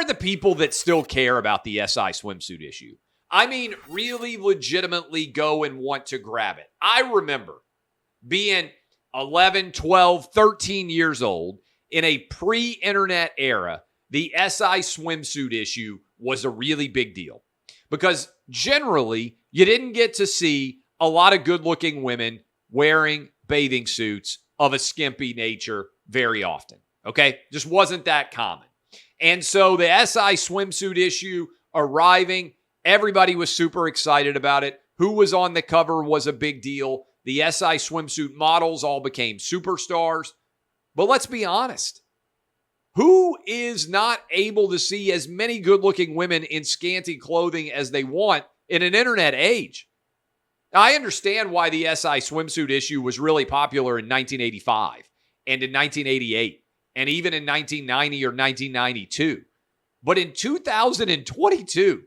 are the people that still care about the SI swimsuit issue. I mean, really legitimately go and want to grab it. I remember being 11, 12, 13 years old in a pre-internet era. The SI swimsuit issue was a really big deal because generally you didn't get to see a lot of good-looking women wearing bathing suits of a skimpy nature very often, okay? Just wasn't that common. And so the SI swimsuit issue arriving, everybody was super excited about it. Who was on the cover was a big deal. The SI swimsuit models all became superstars. But let's be honest. Who is not able to see as many good-looking women in scanty clothing as they want in an internet age? Now, I understand why the SI swimsuit issue was really popular in 1985 and in 1988 and even in 1990 or 1992. But in 2022,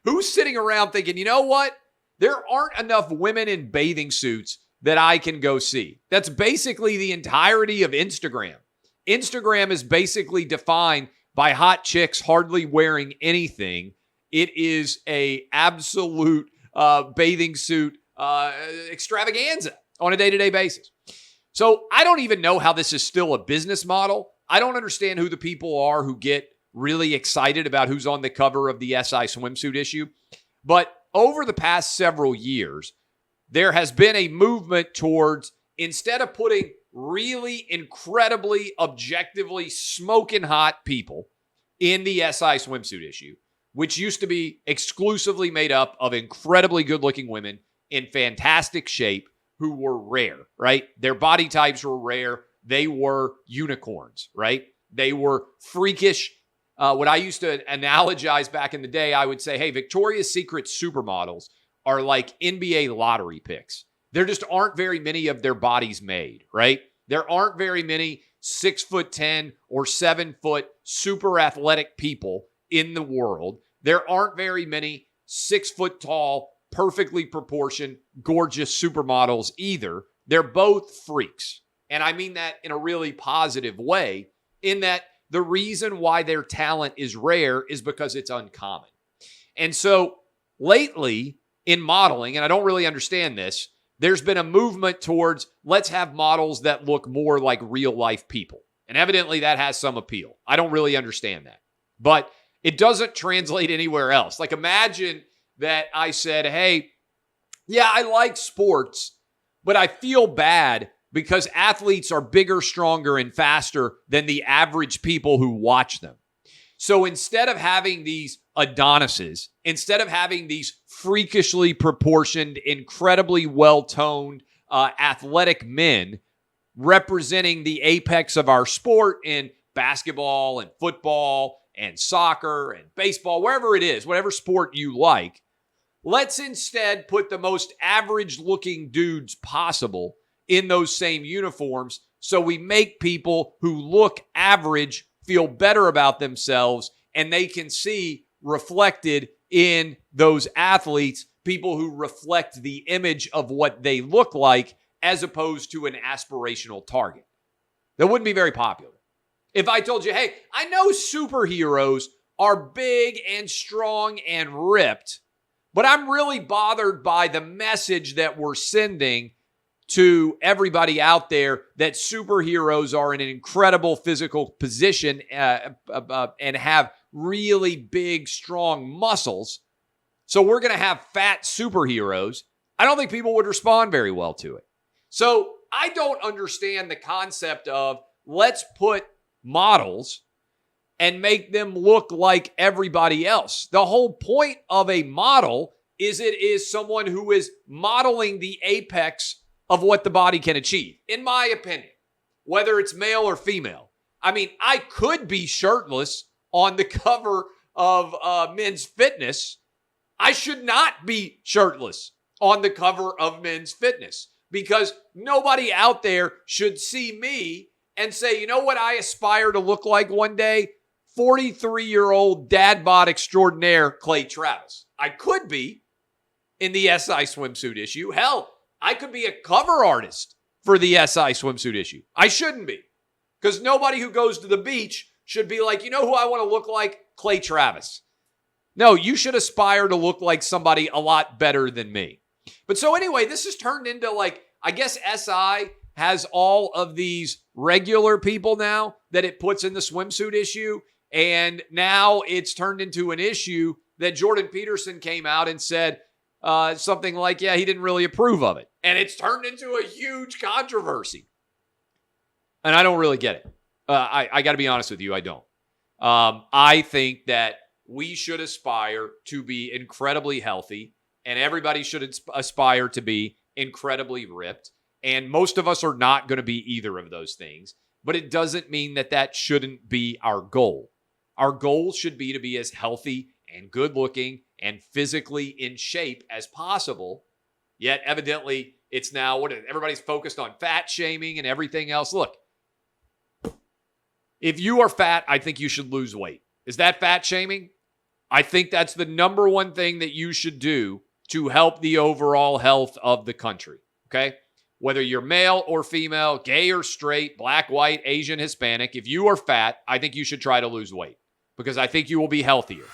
who's sitting around thinking, you know what? There aren't enough women in bathing suits that I can go see. That's basically the entirety of Instagram. Instagram is basically defined by hot chicks hardly wearing anything. It is a absolute bathing suit extravaganza on a day-to-day basis. So I don't even know how this is still a business model. I don't understand who the people are who get really excited about who's on the cover of the SI swimsuit issue. But over the past several years, there has been a movement towards, instead of putting really incredibly, objectively smoking hot people in the SI swimsuit issue, which used to be exclusively made up of incredibly good-looking women in fantastic shape who were rare, right? Their body types were rare. They were unicorns, right? They were freakish. What I used to analogize back in the day, I would say, hey, Victoria's Secret supermodels are like NBA lottery picks. There just aren't very many of their bodies made, right? There aren't very many 6'10" or 7 foot super athletic people in the world. There aren't very many 6 foot tall, perfectly proportioned, gorgeous supermodels either. They're both freaks. And I mean that in a really positive way, in that the reason why their talent is rare is because it's uncommon. And so lately in modeling, and I don't really understand this, there's been a movement towards let's have models that look more like real life people. And evidently that has some appeal. I don't really understand that. But it doesn't translate anywhere else. Like imagine that I said, hey, yeah, I like sports, but I feel bad because athletes are bigger, stronger, and faster than the average people who watch them. So instead of having these Adonises, instead of having these freakishly proportioned, incredibly well-toned, athletic men representing the apex of our sport in basketball and football and soccer and baseball, wherever it is, whatever sport you like, let's instead put the most average-looking dudes possible in those same uniforms so we make people who look average feel better about themselves and they can see reflected in those athletes people who reflect the image of what they look like as opposed to an aspirational target. That wouldn't be very popular. If I told you, hey, I know superheroes are big and strong and ripped, but I'm really bothered by the message that we're sending to everybody out there that superheroes are in an incredible physical position and have really big, strong muscles. So we're going to have fat superheroes. I don't think people would respond very well to it. So I don't understand the concept of let's put models and make them look like everybody else. The whole point of a model is it is someone who is modeling the apex of what the body can achieve, in my opinion, whether it's male or female. I mean, I could be shirtless on the cover of Men's Fitness. I should not be shirtless on the cover of Men's Fitness because nobody out there should see me and say, you know what I aspire to look like one day? 43-year-old dad bod extraordinaire Clay Travis. I could be in the SI swimsuit issue. Hell, I could be a cover artist for the SI swimsuit issue. I shouldn't be because nobody who goes to the beach should be like, you know who I want to look like? Clay Travis. No, you should aspire to look like somebody a lot better than me. But so anyway, this has turned into like, I guess SI has all of these regular people now that it puts in the swimsuit issue. And now it's turned into an issue that Jordan Peterson came out and said something like, yeah, he didn't really approve of it. And it's turned into a huge controversy. And I don't really get it. I got to be honest with you, I don't. I think that we should aspire to be incredibly healthy, and everybody should aspire to be incredibly ripped. And most of us are not going to be either of those things, but it doesn't mean that that shouldn't be our goal. Our goal should be to be as healthy and good looking and physically in shape as possible. Yet evidently it's now everybody's focused on fat shaming and everything else. Look, if you are fat, I think you should lose weight. Is that fat shaming? I think that's the number one thing that you should do to help the overall health of the country. Okay? Whether you're male or female, gay or straight, black, white, Asian, Hispanic, if you are fat, I think you should try to lose weight because I think you will be healthier.